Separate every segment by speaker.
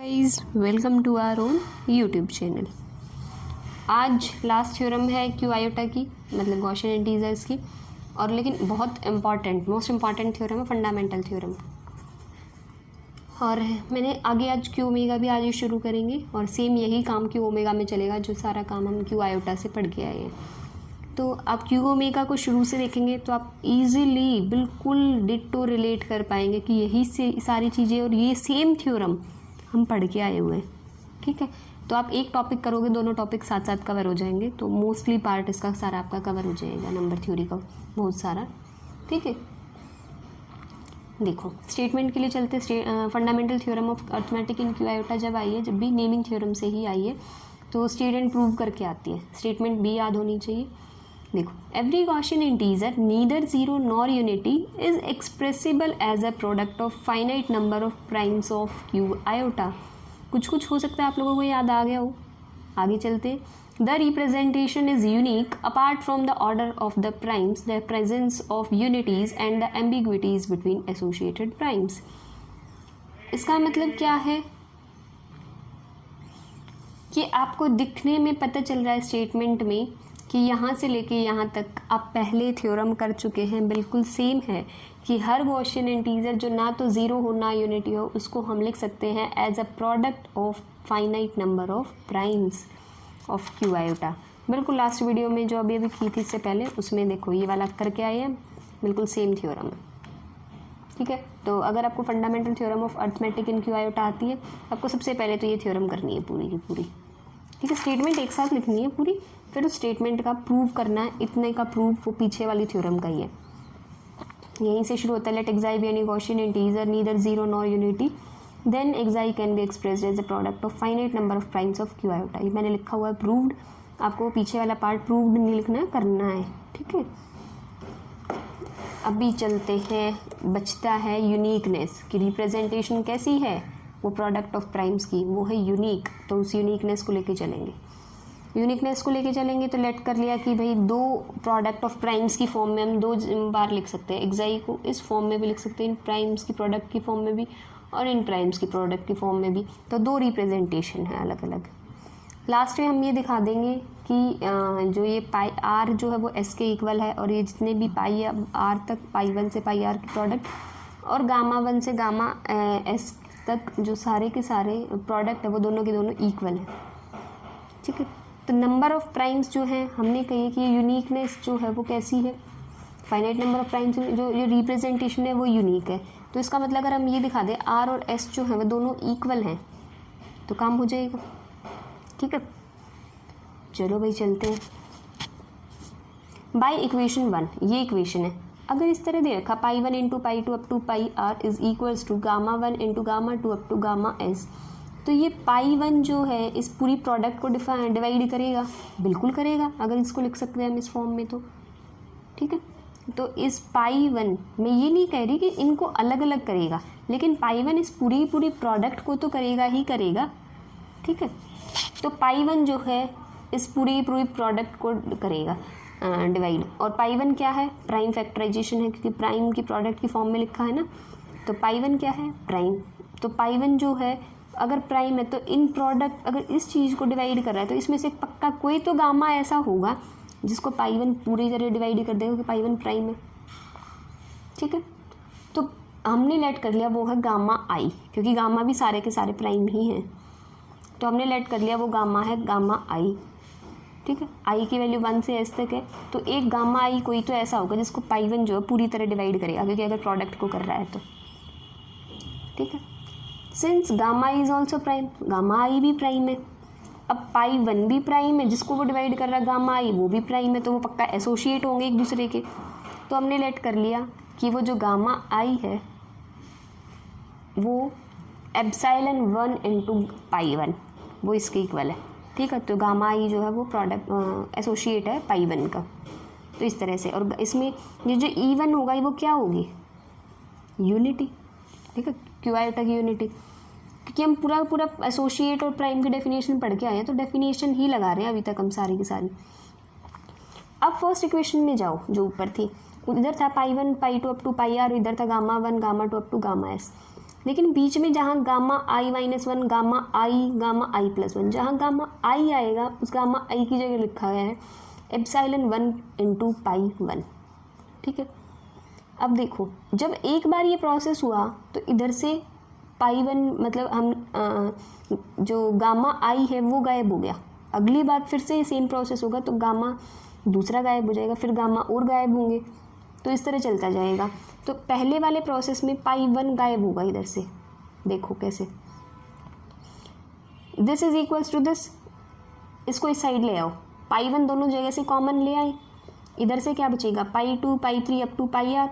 Speaker 1: Guys welcome to our own YouTube channel. आज last theorem है Q iota की, मतलब गॉसियन इंटीजर्स की, और लेकिन बहुत इम्पॉर्टेंट मोस्ट इम्पॉर्टेंट थ्योरम है, फंडामेंटल थ्योरम। और मैंने आगे आज क्यू ओमेगा भी आज ही शुरू करेंगे और सेम यही काम क्यू ओमेगा में चलेगा जो सारा काम हम क्यू आयोटा से पढ़ के आए हैं। तो आप क्यू ओमेगा को शुरू से देखेंगे तो आप इजीली बिल्कुल डिट्टो रिलेट कर पाएंगे कि यही से सारी चीज़ें और ये सेम थ्योरम हम पढ़ के आए हुए हैं। ठीक है, तो आप एक टॉपिक करोगे, दोनों टॉपिक साथ साथ कवर हो जाएंगे, तो मोस्टली पार्ट इसका सारा आपका कवर हो जाएगा, नंबर थ्योरी का बहुत सारा। ठीक है, देखो स्टेटमेंट के लिए चलते। Fundamental theorem of arithmetic in Q iota जब आई है, जब भी नेमिंग थ्योरम से ही आई है, तो स्टेट एंड प्रूव करके आती है। स्टेटमेंट भी याद होनी चाहिए। देखो, every Gaussian integer neither zero nor unity is expressible as a product of finite number of primes of Q iota. कुछ कुछ हो सकता है आप लोगों को याद आ गया हो। आगे चलते। The representation is unique apart from the order of the primes, the presence of unities and the ambiguities between associated primes. इसका मतलब क्या है कि आपको दिखने में पता चल रहा है स्टेटमेंट में कि यहाँ से लेके यहाँ तक आप पहले थ्योरम कर चुके हैं, बिल्कुल सेम है कि हर गॉसियन इंटीजर जो ना तो ज़ीरो हो ना यूनिटी हो, उसको हम लिख सकते हैं as a product of finite number of primes of Q iota. बिल्कुल लास्ट वीडियो में जो अभी की थी इससे पहले, उसमें देखो ये वाला करके आए हैं, बिल्कुल सेम थ्योरम है। ठीक है, तो अगर आपको fundamental theorem of arithmetic in Q iota आती है, आपको सबसे पहले तो ये थ्योरम करनी है पूरी की पूरी। ठीक है, स्टेटमेंट एक साथ लिखनी है पूरी, फिर उस स्टेटमेंट का प्रूव करना है। इतने का प्रूफ वो पीछे वाली थ्योरम का ही है। यहीं से शुरू होता है। Let xi be any Gaussian integer neither zero nor unity, then xi can be expressed as a product of finite number of primes of Q iota. ये मैंने लिखा हुआ है प्रूव्ड, आपको पीछे वाला पार्ट प्रूव्ड नहीं लिखना है, करना है। ठीक है, अभी चलते हैं। बचता है यूनिकनेस की रिप्रेजेंटेशन कैसी है, वो प्रोडक्ट ऑफ प्राइम्स की, वो है यूनिक। तो उस यूनिकनेस को लेके चलेंगे। यूनिकनेस को लेके चलेंगे तो लेट कर लिया कि भाई दो प्रोडक्ट ऑफ प्राइम्स की फॉर्म में हम दो बार लिख सकते हैं। एक्साई को इस फॉर्म में भी लिख सकते हैं, इन प्राइम्स की प्रोडक्ट की फॉर्म में भी, और इन प्राइम्स की प्रोडक्ट की फॉर्म में भी। तो दो रिप्रेजेंटेशन है अलग अलग। लास्ट में हम ये दिखा देंगे कि जो ये पाई आर जो है वो एस के इक्वल है, और ये जितने भी पाई आर तक, पाई 1 से पाई आर की प्रोडक्ट, और गामा 1 से गामा एस तक जो सारे के सारे प्रोडक्ट है वो दोनों के दोनों इक्वल है। ठीक है, तो नंबर ऑफ प्राइम्स जो है हमने कही कि यूनिकनेस जो है वो कैसी है, फाइनाइट नंबर ऑफ प्राइम्स जो रिप्रेजेंटेशन है वो यूनिक है। तो इसका मतलब अगर हम ये दिखा दें आर और एस जो है वो दोनों इक्वल हैं, तो काम हो जाएगा। ठीक है, चलो भाई चलते हैं। बाय इक्वेशन 1, ये इक्वेशन है। अगर इस तरह दे रखा pi 1 into pi 2 up to pi R is equals to gamma 1 into gamma 2 up to gamma S, तो ये पाई 1 जो है इस पूरी प्रोडक्ट को डिवाइड करेगा, बिल्कुल करेगा। अगर इसको लिख सकते हैं हम इस फॉर्म में तो ठीक है। तो इस पाई 1 मैं ये नहीं कह रही कि इनको अलग अलग करेगा, लेकिन पाई 1 इस पूरी प्रोडक्ट को तो करेगा ही करेगा। ठीक है, तो पाई 1 जो है इस पूरी प्रोडक्ट को करेगा डिवाइड। और पाई 1 क्या है, प्राइम फैक्टराइजेशन है, क्योंकि प्राइम की प्रोडक्ट की फॉर्म में लिखा है ना। तो पाई 1 क्या है, प्राइम। तो पाई 1 जो है अगर प्राइम है तो इन प्रोडक्ट अगर इस चीज़ को डिवाइड कर रहा है तो इसमें से पक्का कोई तो गामा ऐसा होगा जिसको पाई 1 पूरी तरह डिवाइड कर देगा कि पाई 1 प्राइम है। ठीक है, तो हमने लेट कर लिया वो है गामा आई, क्योंकि गामा भी सारे के सारे प्राइम ही हैं, तो हमने लेट कर लिया वो गामा है गामा आई। ठीक है, आई की वैल्यू 1 से एस तक है, तो एक गामा आई कोई तो ऐसा होगा जिसको पाई 1 जो है पूरी तरह डिवाइड करेगा, क्योंकि अगर प्रोडक्ट को कर रहा है तो। ठीक है, since gamma is also prime, gamma आई भी प्राइम है। अब पाई 1 भी प्राइम है, जिसको वो डिवाइड कर रहा है गामा आई वो भी प्राइम है, तो वो पक्का एसोसिएट होंगे एक दूसरे के। तो हमने लेट कर लिया कि वो जो गामा आई है वो एप्सिलॉन 1 इंटू पाई 1 वो इसके इक्वल है। ठीक है, तो गामा आई जो है वो प्रोडक्ट एसोसिएट है पाई 1 का। तो इस तरह से, और इसमें ये जो E1 होगा वो क्या होगी, यूनिटी। ठीक है, क्यू आयोटा की यूनिटी, क्योंकि हम पूरा एसोसिएट और प्राइम की डेफिनेशन पढ़ के आए हैं, तो डेफिनेशन ही लगा रहे हैं अभी तक हम सारी की सारी। अब फर्स्ट इक्वेशन में जाओ जो ऊपर थी, उधर था pi 1 pi 2 up to pi R, इधर था gamma 1 gamma 2 up to gamma S. लेकिन बीच में जहाँ gamma I minus one, gamma I plus one, जहाँ गामा आई आएगा उस गामा आई की जगह लिखा गया है एप्सिलॉन 1 इंटू पाई 1। ठीक है, अब देखो जब एक बार ये प्रोसेस हुआ तो इधर से पाई 1 मतलब हम जो गामा आई है वो गायब हो गया। अगली बार फिर से सेम प्रोसेस होगा तो गामा दूसरा गायब हो जाएगा, फिर गामा और गायब होंगे, तो इस तरह चलता जाएगा। तो पहले वाले प्रोसेस में पाई 1 गायब होगा इधर से, देखो कैसे, this is equals to this, इसको इस साइड ले आओ, पाई 1 दोनों जगह से कॉमन ले आए, इधर से क्या बचेगा pi 2 pi 3 up to pi R,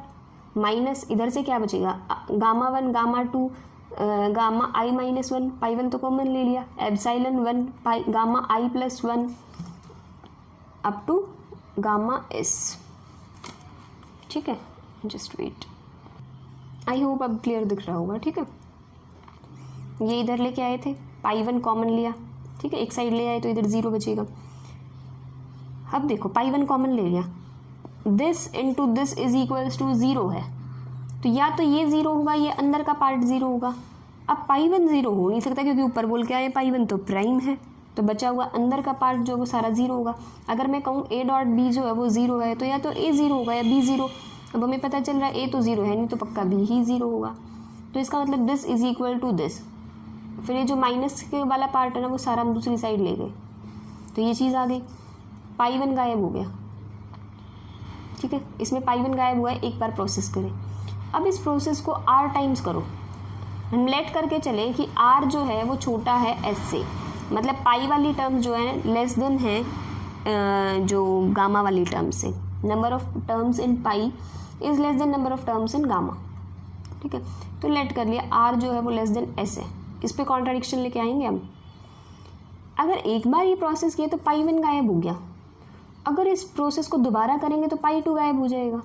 Speaker 1: minus इधर से क्या बचेगा gamma 1 gamma 2 gamma I minus 1, pi 1 तो कॉमन ले लिया, epsilon 1 pi gamma I plus 1 up to gamma S. ठीक है, जस्ट वेट, आई होप अब क्लियर दिख रहा होगा। ठीक है, ये इधर लेके आए थे, पाई 1 कॉमन लिया, ठीक है, एक साइड ले आए तो इधर 0 बचेगा। अब देखो पाई 1 कॉमन ले लिया, this into this is equals to 0 है, तो या तो ये 0 होगा, ये अंदर का पार्ट 0 होगा। अब पाई 1 0 हो नहीं सकता क्योंकि ऊपर बोल के आए पाई 1 तो प्राइम है, तो बचा हुआ अंदर का पार्ट जो वो सारा 0 होगा। अगर मैं कहूँ ए डॉट बी जो है वो 0 है तो या तो ए 0 होगा या बी 0। अब हमें पता चल रहा है ए तो 0 है नहीं तो पक्का बी ही 0 होगा, तो इसका मतलब this is equal to this. फिर ये जो माइनस के वाला पार्ट है ना वो सारा हम दूसरी साइड ले गए, तो ये चीज़ आ गई, पाई 1 गायब हो गया। ठीक है, इसमें पाई 1 गायब हुआ है, एक बार प्रोसेस करें। अब इस प्रोसेस को आर टाइम्स करो, हम लेट करके चले कि आर जो है वो छोटा है एस से, मतलब पाई वाली टर्म जो है लेस देन है जो गामा वाली टर्म से, number of terms in pi is less then number of terms in gamma. ठीक है, तो लेट कर लिया आर जो है वो लेस देन एस है, इस पे कॉन्ट्राडिक्शन लेके आएंगे हम। अगर एक बार ये प्रोसेस किया तो पाई 1 गायब हो गया, अगर इस प्रोसेस को दोबारा करेंगे तो पाई 2 गायब हो जाएगा।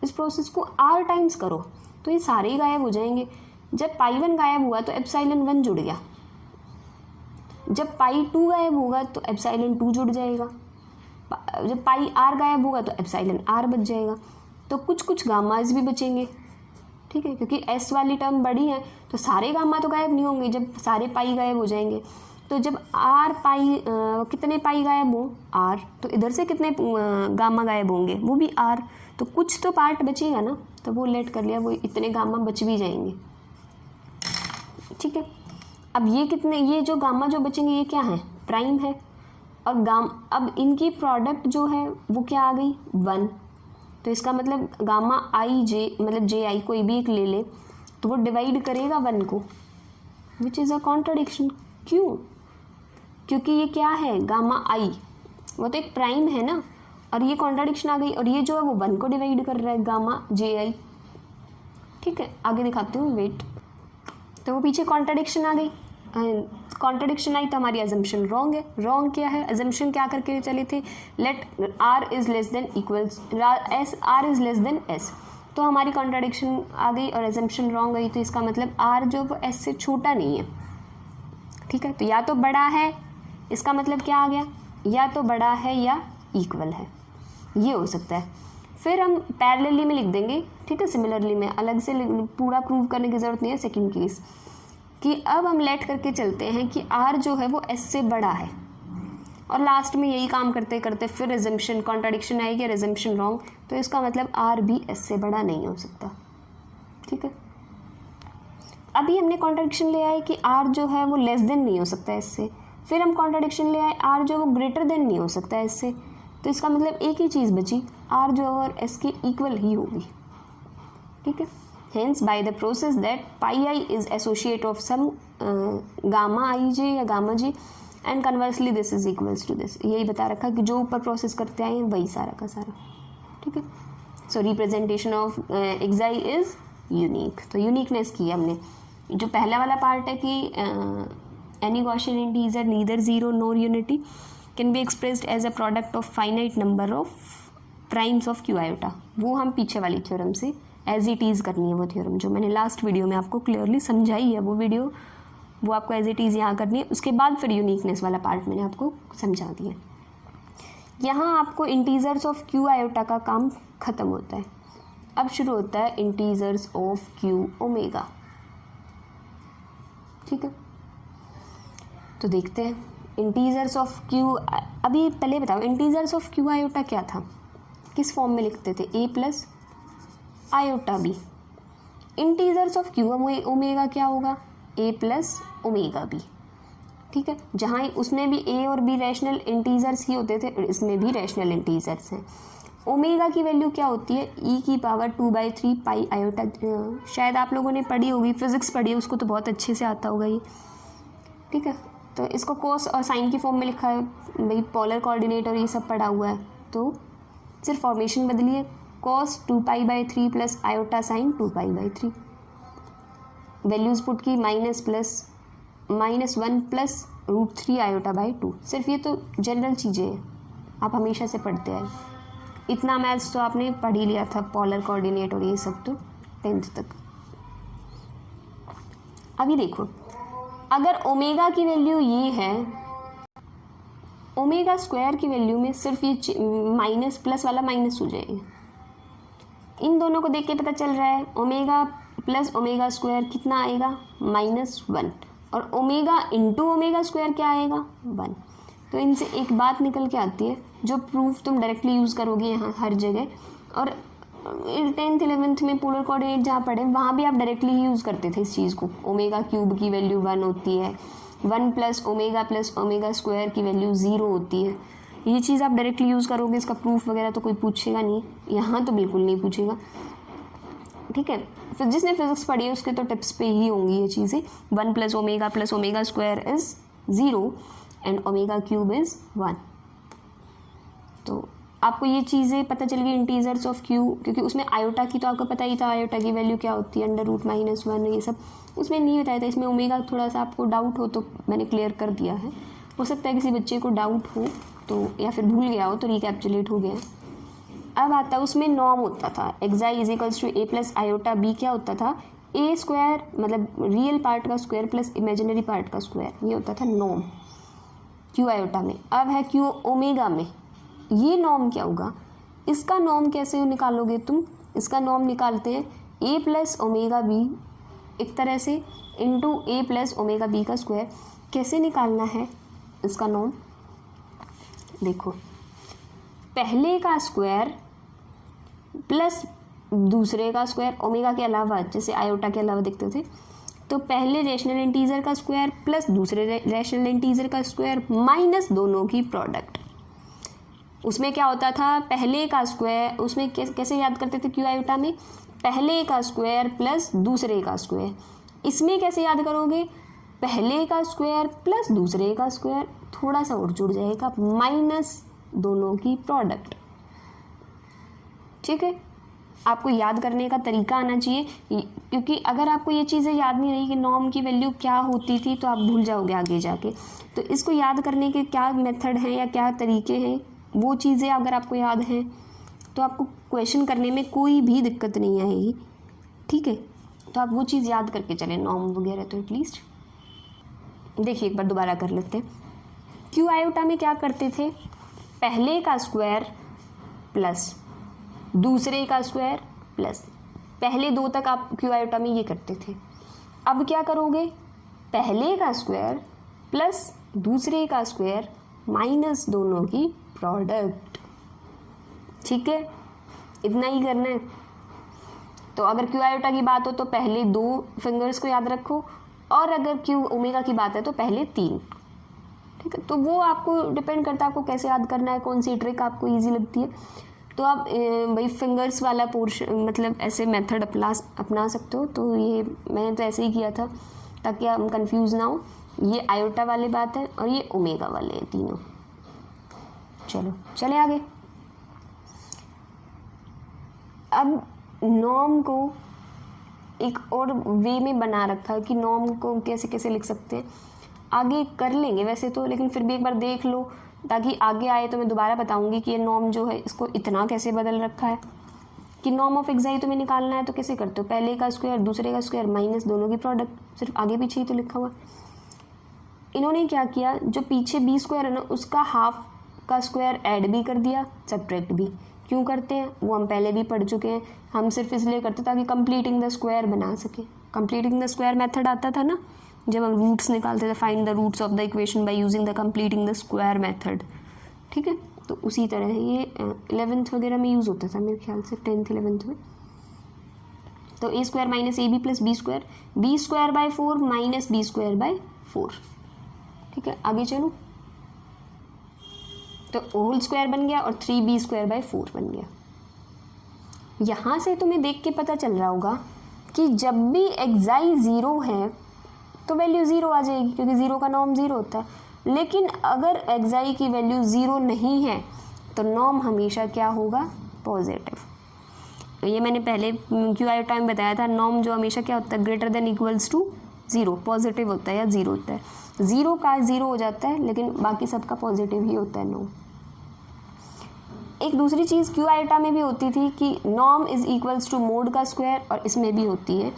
Speaker 1: इस प्रोसेस को आर टाइम्स करो तो ये सारे ही गायब हो जाएंगे। जब पाई 1 गायब हुआ तो एप्सिलॉन 1 जुड़ गया, जब पाई 2 गायब होगा तो एप्सिलॉन 2 जुड़ जाएगा, जब पाई आर गायब होगा तो एप्सिलॉन आर बच जाएगा, तो कुछ कुछ गामाज भी बचेंगे। ठीक है, क्योंकि एस वाली टर्म बड़ी है तो सारे गामा तो गायब नहीं होंगे, जब सारे पाई गायब हो जाएंगे तो जब आर पाई कितने पाई गायब हो आर, तो इधर से कितने गामा गायब होंगे वो भी आर, तो कुछ तो पार्ट बचेगा ना, तो वो लेट कर लिया, वो इतने गामा बच भी जाएंगे। ठीक है, अब ये कितने, ये जो गामा जो बचेंगे ये क्या है प्राइम है, और अब इनकी प्रोडक्ट जो है वो क्या आ गई 1, तो इसका मतलब गामा आई जे मतलब जे आई कोई भी एक ले ले तो वो डिवाइड करेगा 1 को, विच इज़ अ कॉन्ट्राडिक्शन। क्यों? क्योंकि ये क्या है गामा आई, वो तो एक प्राइम है ना, और ये कॉन्ट्राडिक्शन आ गई, और ये जो है वो 1 को डिवाइड कर रहा है गामा जे आई। ठीक है, आगे दिखाती हूँ, वेट, तो वो पीछे कॉन्ट्राडिक्शन आ गई, कॉन्ट्राडिक्शन आई तो हमारी अजम्पशन रॉन्ग है। रॉन्ग क्या है, अजम्पशन क्या करके चले थे, let R is less than equals S, R is less than S, तो हमारी कॉन्ट्राडिक्शन आ गई और अजम्पशन रॉन्ग गई, तो इसका मतलब आर जो वो एस से छोटा नहीं है। ठीक है, तो या तो बड़ा है, इसका मतलब क्या आ गया, या तो बड़ा है या इक्वल है, ये हो सकता है। फिर हम पैरेलली में लिख देंगे, ठीक है, सिमिलरली में अलग से पूरा प्रूव करने की ज़रूरत नहीं है। सेकंड केस कि अब हम लेट करके चलते हैं कि आर जो है वो एस से बड़ा है, और लास्ट में यही काम करते करते फिर रिजम्पशन कॉन्ट्राडिक्शन आएगी, रिजम्पशन रॉन्ग, तो इसका मतलब आर भी एस से बड़ा नहीं हो सकता। ठीक है, अभी हमने कॉन्ट्राडिक्शन ले आए कि आर जो है वो लेस देन नहीं हो सकता एस से, फिर हम कॉन्ट्राडिक्शन ले आए आर जो वो ग्रेटर देन नहीं हो सकता एस से, तो इसका मतलब एक ही चीज़ बची, आर जो और एस के इक्वल ही होगी। ठीक है, hence by the process that pi I is associate of some gamma ij या gamma j and conversely this is equals to this, यही बता रखा कि जो ऊपर प्रोसेस करते आए हैं वही सारा का सारा। ठीक है, so representation of xi is unique, तो यूनिकनेस की हमने। जो पहला वाला पार्ट है कि any Gaussian integer neither zero nor unity can be expressed as a product of finite number of primes of q iota, वो हम पीछे वाली थ्योरम से एज इट इज़ करनी है, वो थ्योरम जो मैंने लास्ट वीडियो में आपको क्लियरली समझाई है, वो वीडियो वो आपको एज इट इज़ यहाँ करनी है। उसके बाद फिर यूनिकनेस वाला पार्ट मैंने आपको समझा दिया। यहाँ आपको इंटीजर्स ऑफ क्यू आयोटा का काम ख़त्म होता है, अब शुरू होता है इंटीजर्स ऑफ क्यू ओमेगा। ठीक है, तो देखते हैं इंटीजर्स ऑफ क्यू। अभी पहले बताओ इंटीजर्स ऑफ क्यू आयोटा क्या था, किस फॉर्म में लिखते थे, A plus iota B. Integers of Q omega क्या होगा, ए प्लस ओमेगा बी। ठीक है, जहाँ उसमें भी ए और बी रैशनल इंटीजर्स ही होते थे, इसमें भी रैशनल इंटीजर्स हैं। ओमेगा की वैल्यू क्या होती है, ई की पावर 2/3 पाई आयोटा। शायद आप लोगों ने पढ़ी होगी, फिजिक्स पढ़ी है, उसको तो बहुत अच्छे से आता होगा ये। ठीक है, तो इसको कोस और साइन की फॉर्म में लिखा है भाई, पोलर कोऑर्डिनेट और ये सब पढ़ा हुआ है, तो सिर्फ फॉर्मेशन बदलिए, cos 2π/3 plus iota sine 2π/3। Values put की -1 प्लस √3 आयोटा/2। सिर्फ ये तो जनरल चीज़ें हैं, आप हमेशा से पढ़ते आए। इतना मैथ्स तो आपने पढ़ ही लिया था, पोलर कोऑर्डिनेट और ये सब तो 10th तक। अभी देखो, अगर ओमेगा की वैल्यू ये है, ओमेगा स्क्वायर की वैल्यू में सिर्फ ये माइनस प्लस वाला माइनस हो जाएगा। इन दोनों को देख के पता चल रहा है ओमेगा प्लस ओमेगा स्क्वायर कितना आएगा, -1, और ओमेगा इंटू ओमेगा स्क्वायर क्या आएगा, 1। तो इनसे एक बात निकल के आती है जो प्रूफ तुम डायरेक्टली यूज़ करोगे यहाँ हर जगह, और 10th 11th में पोलर कोऑर्डिनेट जहाँ पढ़े वहाँ भी आप डायरेक्टली ही यूज़ करते थे इस चीज़ को। ओमेगा क्यूब की वैल्यू 1 होती है, 1 प्लस ओमेगा स्क्वायर की वैल्यू 0 होती है। ये चीज़ आप डायरेक्टली यूज़ करोगे, इसका प्रूफ वगैरह तो कोई पूछेगा नहीं, यहाँ तो बिल्कुल नहीं पूछेगा। ठीक है, फिर जिसने फिजिक्स पढ़ी है उसके तो टिप्स पे ही होंगी ये चीज़ें। 1 plus omega square is 0 and omega cube is 1। तो आपको ये चीज़ें पता चल गई इंटीजर्स ऑफ क्यू, क्योंकि उसमें आयोटा की तो आपको पता ही था, आयोटा की वैल्यू क्या होती है, √-1, ये सब उसमें नहीं बताया था। इसमें ओमेगा थोड़ा सा आपको डाउट हो तो मैंने क्लियर कर दिया है। हो सकता है किसी बच्चे को डाउट हो तो, या फिर भूल गया हो तो रिकैप्चुलेट हो गया। अब आता है उसमें नॉर्म होता था, xi is to A plus iota B क्या होता था, ए स्क्वायर मतलब रियल पार्ट का स्क्वायर प्लस इमेजिनरी पार्ट का स्क्वायर, ये होता था नॉर्म क्यू आयोटा में। अब है क्यू ओमेगा में, ये नॉर्म क्या होगा, इसका नॉर्म कैसे निकालोगे तुम, इसका नॉर्म निकालते हैं ए प्लस ओमेगा बी एक तरह से इंटू ए प्लस ओमेगा बी का स्क्वायर। कैसे निकालना है इसका नॉर्म, देखो पहले का स्क्वायर प्लस दूसरे का स्क्वायर, ओमेगा के अलावा जैसे आयोटा के अलावा देखते थे, तो पहले रैशनल इंटीजर का स्क्वायर प्लस दूसरे रैशनल इंटीजर का स्क्वायर माइनस दोनों की प्रोडक्ट। उसमें क्या होता था, पहले का स्क्वायर, उसमें कैसे याद करते थे क्यू आयोटा में, पहले का स्क्वायर प्लस दूसरे का स्क्वायर। इसमें कैसे याद करोगे, पहले का स्क्वायर प्लस दूसरे का स्क्वायर, थोड़ा सा और जुड़ जाएगा, माइनस दोनों की प्रोडक्ट। ठीक है, आपको याद करने का तरीका आना चाहिए, क्योंकि अगर आपको ये चीज़ें याद नहीं रही कि नॉर्म की वैल्यू क्या होती थी तो आप भूल जाओगे आगे जाके। तो इसको याद करने के क्या मेथड हैं या क्या तरीके हैं, वो चीज़ें अगर आपको याद हैं तो आपको क्वेश्चन करने में कोई भी दिक्कत नहीं आएगी। ठीक है, तो आप वो चीज़ याद करके चलें, नॉर्म वगैरह तो एटलीस्ट। देखिए एक बार दोबारा कर लेते हैं। क्यू आयोटा में क्या करते थे, पहले का स्क्वायर प्लस दूसरे का स्क्वायर प्लस, पहले 2 तक आप क्यू आयोटा में ये करते थे। अब क्या करोगे, पहले का स्क्वायर प्लस दूसरे का स्क्वायर माइनस दोनों की प्रोडक्ट। ठीक है, इतना ही करना है। तो अगर क्यू आयोटा की बात हो तो पहले 2 फिंगर्स को याद रखो, और अगर क्यू ओमेगा की बात है तो पहले 3। ठीक है, तो वो आपको डिपेंड करता है आपको कैसे याद करना है, कौन सी ट्रिक आपको इजी लगती है। तो आप भाई फिंगर्स वाला पोर्शन मतलब ऐसे मेथड अपना सकते हो। तो ये मैंने तो ऐसे ही किया था ताकि आप कंफ्यूज ना हो। ये आयोटा वाली बात है और ये ओमेगा वाले हैं तीनों। चलो चले आगे। अब नॉर्म को एक और वे में बना रखा है कि नॉर्म को कैसे कैसे लिख सकते हैं, आगे कर लेंगे वैसे तो, लेकिन फिर भी एक बार देख लो ताकि आगे आए तो मैं दोबारा बताऊंगी कि ये नॉर्म जो है इसको इतना कैसे बदल रखा है। कि नॉर्म ऑफ एक्साई तुम्हें निकालना है तो कैसे करते हो, पहले का स्क्वायर दूसरे का स्क्वायर माइनस दोनों की प्रोडक्ट, सिर्फ आगे पीछे ही तो लिखा हुआ। इन्होंने क्या किया, जो पीछे बी स्क्वायर है ना उसका हाफ का स्क्वायर ऐड भी कर दिया, सब्ट्रैक्ट भी। क्यों करते हैं वो हम पहले भी पढ़ चुके हैं, हम सिर्फ इसलिए करते ताकि कंप्लीटिंग द स्क्वायर बना सके। कंप्लीटिंग द स्क्वायर मेथड आता था ना, जब हम रूट्स निकालते थे, find the roots of the equation by using the completing the square method, ठीक है। तो उसी तरह ये 11th वगैरह में यूज़ होता था मेरे ख्याल से, 10th 11th में। तो A square minus A B plus B square by 4 minus B square by 4, ठीक है। आगे चलो, तो होल स्क्वायर बन गया और 3b स्क्वायर बाय 4 बन गया। यहाँ से तुम्हें देख के पता चल रहा होगा कि जब भी एक्साई 0 है तो वैल्यू 0 आ जाएगी, क्योंकि 0 का नॉर्म 0 होता है। लेकिन अगर एक्साई की वैल्यू 0 नहीं है तो नॉर्म हमेशा क्या होगा, पॉजिटिव। ये मैंने पहले क्यू आई टाइम बताया था, नॉर्म जो हमेशा क्या होता है, greater than equals to 0, positive होता है या 0 होता है। 0 का 0 हो जाता है, लेकिन बाकी सबका पॉजिटिव ही होता है नॉर्म। एक दूसरी चीज़ क्यू आइटा में भी होती थी कि norm is equals to mod का स्क्वायर, और इसमें भी होती है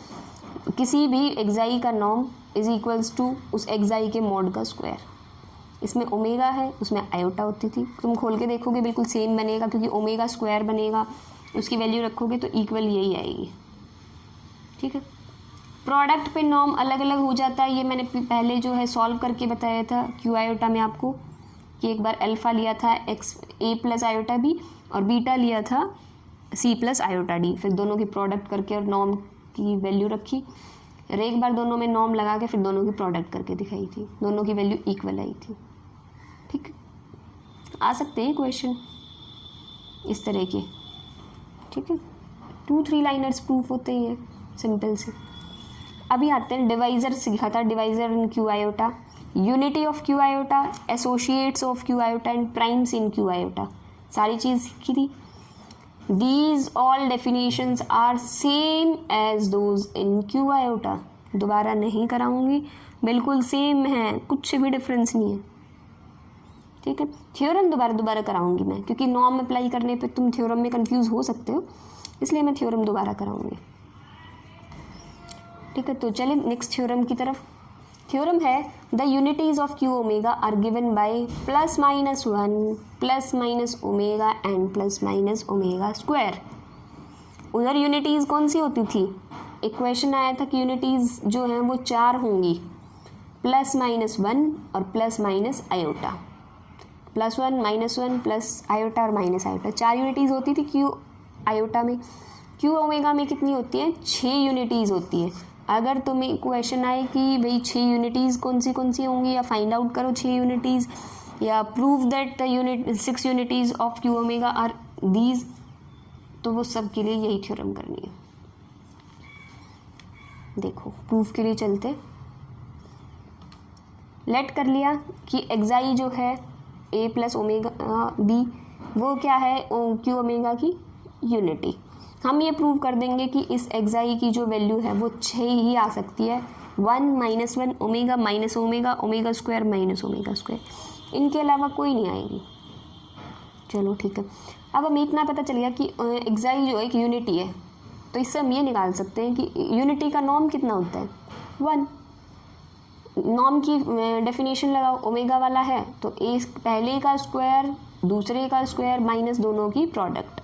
Speaker 1: किसी भी एक्साई का नॉर्म इज इक्वल्स टू उस एक्साई के मोड का स्क्वायर। इसमें ओमेगा है, उसमें आयोटा होती थी। तुम खोल के देखोगे बिल्कुल सेम बनेगा, क्योंकि ओमेगा स्क्वायर बनेगा, उसकी वैल्यू रखोगे तो इक्वल यही आएगी, ठीक है। प्रोडक्ट पे नॉर्म अलग अलग हो जाता है, ये मैंने पहले जो है सॉल्व करके बताया था क्यू आयोटा में आपको, कि एक बार अल्फ़ा लिया था एक्स ए प्लस आयोटा बी और बीटा लिया था सी प्लस आयोटा डी, फिर दोनों की प्रोडक्ट करके और नॉर्म की वैल्यू रखी, और एक बार दोनों में नॉर्म लगा के फिर दोनों की प्रोडक्ट करके दिखाई थी, दोनों की वैल्यू इक्वल आई थी, ठीक। आ सकते हैं क्वेश्चन इस तरह के, ठीक है। 2-3 लाइनर्स प्रूफ होते हैं सिंपल से। अभी आते हैं डिवाइजर, सीखा था divisor in Q iota, unity of Q iota, associates of Q iota and primes in Q iota, सारी चीज़ सीखी थी। These all definitions are same as those in Q iota, दोबारा नहीं कराऊंगी, बिल्कुल सेम है, कुछ भी डिफरेंस नहीं है, ठीक है। थ्योरम दोबारा कराऊंगी मैं, क्योंकि नॉर्म अप्लाई करने पे तुम थ्योरम में कंफ्यूज हो सकते हो, इसलिए मैं थ्योरम दोबारा कराऊंगी, ठीक है। तो चलिए नेक्स्ट थ्योरम की तरफ। थ्योरम है the unities of Q omega are given by plus minus 1 plus minus omega and plus minus omega square. उधर यूनिटीज कौन सी होती थी, एक क्वेश्चन आया था कि यूनिटीज जो हैं वो 4 होंगी, प्लस माइनस 1 और plus minus iota, +1 -1 plus iota और माइनस आयोटा, 4 यूनिटीज़ होती थी क्यू आयोटा में। क्यू ओमेगा में कितनी होती है, 6 यूनिटीज़ होती है। अगर तुम्हें क्वेश्चन आए कि भाई 6 यूनिटीज़ कौन सी होंगी, या फाइंड आउट करो 6 यूनिटीज़, या prove that the 6 unities of Q omega are these, तो वो सब के लिए यही थ्योरम करनी है। देखो प्रूफ के लिए चलते, लेट कर लिया कि एक्साई जो है ए प्लस ओमेगा बी, वो क्या है, क्यू ओमेगा की यूनिटी। हम ये प्रूव कर देंगे कि इस एक्साई की जो वैल्यू है वो 6 ही आ सकती है, 1 -1 omega minus omega, omega square minus omega square, इनके अलावा कोई नहीं आएगी। चलो ठीक है, अब हमें इतना पता चल गया कि एक्साई जो एक यूनिटी है, तो इससे हम ये निकाल सकते हैं कि यूनिटी का नॉर्म कितना होता है, 1। नॉर्म की डेफिनेशन लगाओ, ओमेगा वाला है तो ए पहले का स्क्वायर दूसरे का स्क्वायर माइनस दोनों की product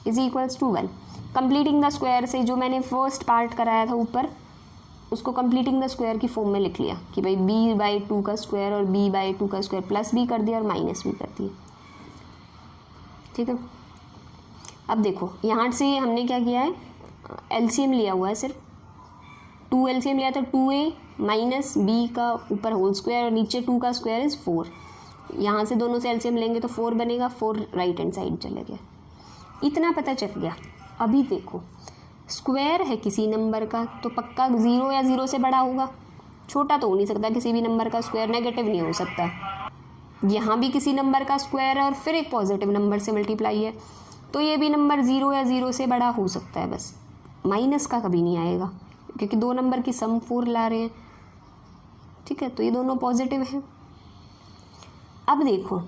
Speaker 1: is equals to 1। Completing the square से जो मैंने फर्स्ट पार्ट कराया था ऊपर, उसको कंप्लीटिंग द स्क्वायर की फॉर्म में लिख लिया कि भाई b/2 का स्क्वायर और b/2 का स्क्वायर, प्लस भी कर दिया और माइनस भी कर दिया, ठीक है। अब देखो यहाँ से हमने क्या किया है, एलसीएम लिया हुआ है, सिर्फ 2 एलसीएम लिया था, 2a माइनस b का ऊपर होल स्क्वायर और नीचे 2 का स्क्वायर इज 4। यहाँ से दोनों से एलसीएम लेंगे तो 4 बनेगा, 4 राइट हैंड साइड चले गया, इतना पता चल गया। अभी देखो स्क्वायर है किसी नंबर का तो पक्का 0 या 0 से बड़ा होगा, छोटा तो हो नहीं सकता किसी भी नंबर का स्क्वायर, नेगेटिव नहीं हो सकता। यहाँ भी किसी नंबर का स्क्वायर है और फिर एक पॉजिटिव नंबर से मल्टीप्लाई है, तो ये भी नंबर 0 या 0 से बड़ा हो सकता है, बस माइनस का कभी नहीं आएगा, क्योंकि 2 नंबर की सम 4 ला रहे हैं, ठीक है। तो ये दोनों पॉजिटिव हैं। अब देखो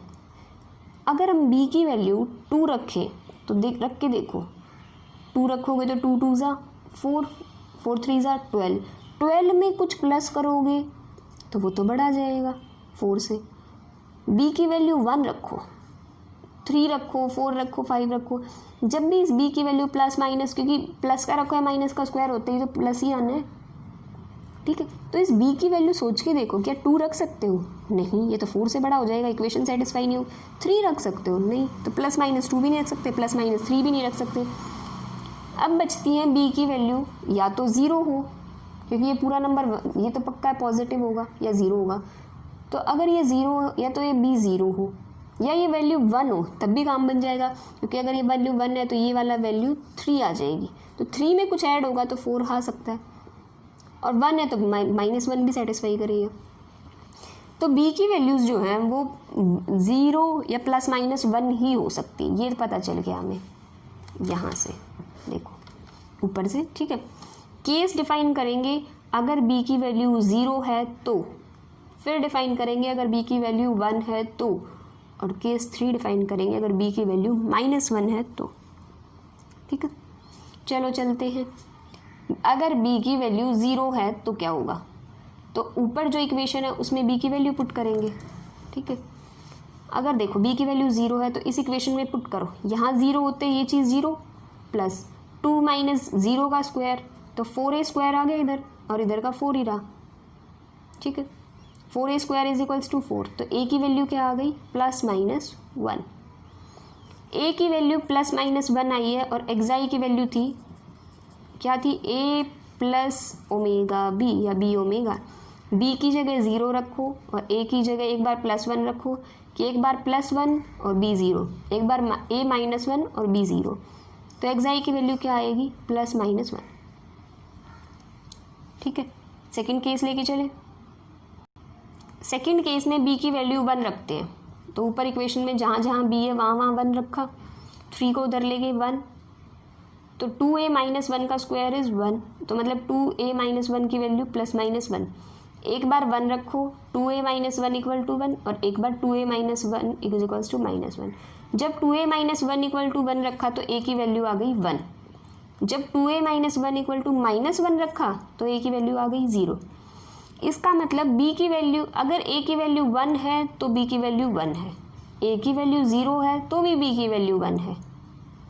Speaker 1: अगर हम b की वैल्यू 2 रखें तो रख के देखो, 2 रखोगे तो 2 2 ज़ा 4, 4 3 ज़ा 12, 12 में कुछ प्लस करोगे तो वो तो बढ़ा जाएगा 4 से। b की वैल्यू 1 रखो, 3 रखो, 4 रखो, 5 रखो, जब भी इस b की वैल्यू प्लस माइनस, क्योंकि प्लस का रखो या माइनस का स्क्वायर होते ही तो प्लस ही आना है, ठीक है। तो इस b की वैल्यू सोच के देखो, क्या 2 रख सकते हो? नहीं, ये तो 4 से बड़ा हो जाएगा, इक्वेशन सेटिस्फाई नहीं हो। 3 रख सकते हो? नहीं, तो प्लस माइनस 2 भी नहीं रख सकते, प्लस माइनस 3 भी नहीं रख सकते। अब बचती है b की वैल्यू, या तो 0 हो, क्योंकि ये पूरा नंबर ये तो पक्का है पॉजिटिव होगा या 0 होगा। तो अगर ये 0 या तो ये b 0 हो, या ये वैल्यू 1 हो, तब भी काम बन जाएगा, क्योंकि अगर ये वैल्यू 1 है तो ये वाला वैल्यू 3 आ जाएगी। तो 3 में कुछ ऐड होगा तो 4 आ सकता है, और 1 है तो -1 भी सेटिस्फाई करेगा। तो b की वैल्यूज़ जो हैं वो 0 या ±1 ही हो सकती, ये पता चल गया हमें यहाँ से, देखो ऊपर से, ठीक है। केस डिफाइन करेंगे अगर b की वैल्यू 0 है तो, फिर डिफाइन करेंगे अगर b की वैल्यू 1 है तो, और केस 3 डिफाइन करेंगे अगर b की वैल्यू -1 है तो, ठीक है। चलो चलते हैं। अगर b की वैल्यू 0 है तो क्या होगा, तो ऊपर जो इक्वेशन है उसमें b की वैल्यू पुट करेंगे, ठीक है। अगर देखो b की वैल्यू 0 है तो इस इक्वेशन में पुट करो, यहाँ 0 होते ये चीज़ 0 प्लस 2 माइनस 0 का स्क्वायर, तो 4a² आ गया इधर, और इधर का 4 ही रहा, ठीक है। 4a² इज इक्वल्स टू 4, तो a की वैल्यू क्या आ गई, ±1। a की वैल्यू ±1 आई है, और xi की वैल्यू थी, क्या थी, a प्लस ओमेगा b या b ओमेगा। b की जगह 0 रखो और a की जगह एक बार +1 रखो, कि एक बार +1 और b 0, एक बार a -1 और b 0, तो xi की वैल्यू क्या आएगी, +-1, ठीक है। सेकंड केस लेके चले। सेकंड केस में b की वैल्यू 1 रखते हैं, तो ऊपर इक्वेशन में जहाँ जहाँ b है वहाँ वहाँ 1 रखा, 3 को उधर ले गए 1, तो 2a - 1 का स्क्वायर इज़ 1, तो मतलब 2a - 1 की वैल्यू +-1। एक बार 1 रखो, 2a - 1 = 1, और एक बार 2a - 1 = -1। जब 2a - 1 = 1 रखा तो a की वैल्यू आ गई 1। जब 2a - 1 = -1 रखा तो a की वैल्यू आ गई 0। इसका मतलब b की वैल्यू, अगर a की वैल्यू 1 है तो b की वैल्यू 1 है, a की वैल्यू 0 है तो भी b की वैल्यू 1 है,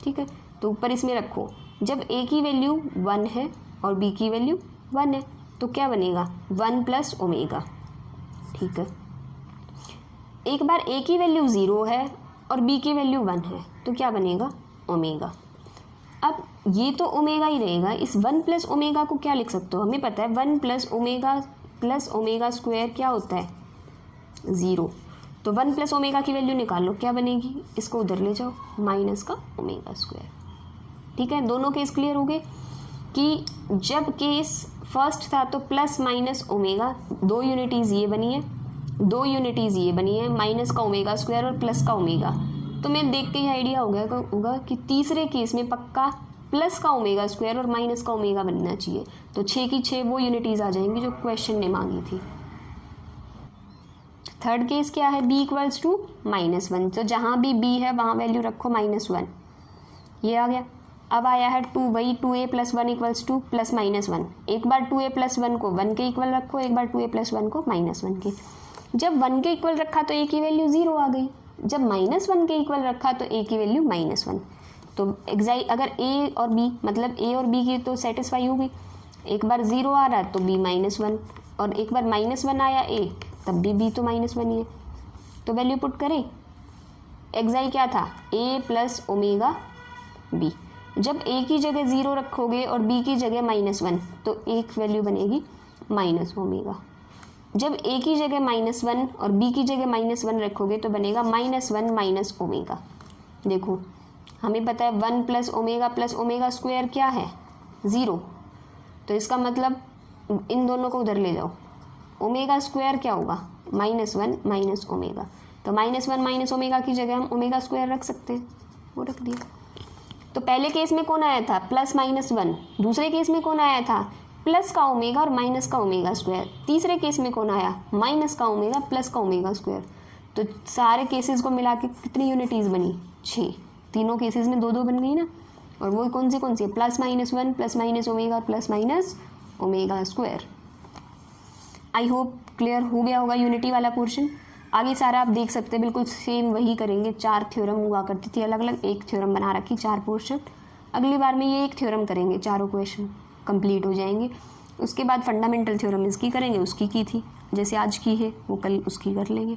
Speaker 1: ठीक है। तो ऊपर इसमें रखो, जब a की वैल्यू 1 है और b की वैल्यू 1 है तो क्या बनेगा, 1 प्लस ओमेगा, ठीक है। एक बार a की वैल्यू 0 है और b की वैल्यू 1 है तो क्या बनेगा, ओमेगा। अब ये तो ओमेगा ही रहेगा, इस 1 प्लस ओमेगा को क्या लिख सकते हो, हमें पता है 1 प्लस ओमेगा स्क्वायर क्या होता है, 0। तो 1 प्लस ओमेगा की वैल्यू निकालो, क्या बनेगी, इसको उधर ले जाओ, माइनस का ओमेगा स्क्वायर, ठीक है। दोनों केस क्लियर हो गए कि जब केस फर्स्ट था तो प्लस माइनस ओमेगा, 2 यूनिटीज़ ये बनी है, 2 यूनिटीज़ ये बनी है, माइनस का ओमेगा स्क्वायर और प्लस का ओमेगा। तो मैं देख के ही आइडिया हो गया होगा कि तीसरे केस में पक्का प्लस का ओमेगा स्क्वायर और माइनस का ओमेगा बनना चाहिए, तो 6 की 6 वो यूनिटीज़ आ जाएंगी जो क्वेश्चन ने मांगी थी। थर्ड केस क्या है, b = -1, तो जहाँ भी b है वहाँ वैल्यू रखो -1, ये आ गया। अब आया है 2, वही 2a + 1 = +-1। एक बार 2a + 1 को 1 के इक्वल रखो, एक बार 2a + 1 को -1 के। जब 1 के इक्वल रखा तो a की वैल्यू 0 आ गई, जब -1 के इक्वल रखा तो a की वैल्यू -1। तो अगर a और b, मतलब a और b की तो सेटिस्फाई होगी, एक बार 0 आ रहा है तो b -1, और एक बार -1 आया a तब भी b तो -1 ही है, तो वैल्यू पुट करें। xi क्या था, a प्लस ओमेगा b। जब a की जगह 0 रखोगे और b की जगह -1 तो एक वैल्यू बनेगी -ओमेगा। जब a की जगह -1 और b की जगह -1 रखोगे तो बनेगा -1 - ओमेगा। देखो हमें पता है 1 प्लस ओमेगा स्क्वायर क्या है, 0, तो इसका मतलब इन दोनों को उधर ले जाओ, ओमेगा स्क्वायर क्या होगा, -1 - ओमेगा। तो -1 - ओमेगा की जगह हम ओमेगा स्क्वायर रख सकते हैं, वो रख दिया। तो पहले केस में कौन आया था, +-1, दूसरे केस में कौन आया था, प्लस का ओमेगा और माइनस का ओमेगा स्क्वायर, तीसरे केस में कौन आया, माइनस का ओमेगा प्लस का ओमेगा स्क्वायर। तो सारे केसेस को मिला के कितनी यूनिटीज़ बनी, 6, तीनों केसेस में 2-2 बन गई ना। और वो कौन सी +-1 +- omega plus omega square. I hope clear हो गया होगा यूनिटी वाला पोर्शन। आगे सारा आप देख सकते हैं, बिल्कुल सेम वही करेंगे। 4 थ्योरम हुआ करती थी अलग अलग, एक थ्योरम बना रखी, 4 पोर्शन। अगली बार में ये एक थ्योरम करेंगे, चारों क्वेश्चन कंप्लीट हो जाएंगे। उसके बाद फंडामेंटल थ्योरम इसकी करेंगे, उसकी की थी, जैसे आज की है वो कल उसकी कर लेंगे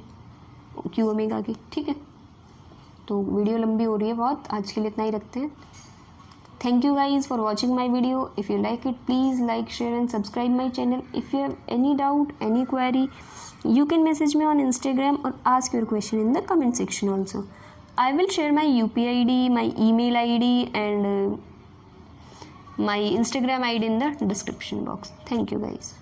Speaker 1: क्यू ओमेगा की, ठीक है। तो वीडियो लंबी हो रही है बहुत, आज के लिए इतना ही रखते हैं। Thank you guys for watching my video. If you like it, please like, share and subscribe my channel. If you have any doubt, any query, you can message me on Instagram or ask your question in the comment section also. I will share my UPI ID, my email ID and my Instagram ID in the description box. Thank you guys.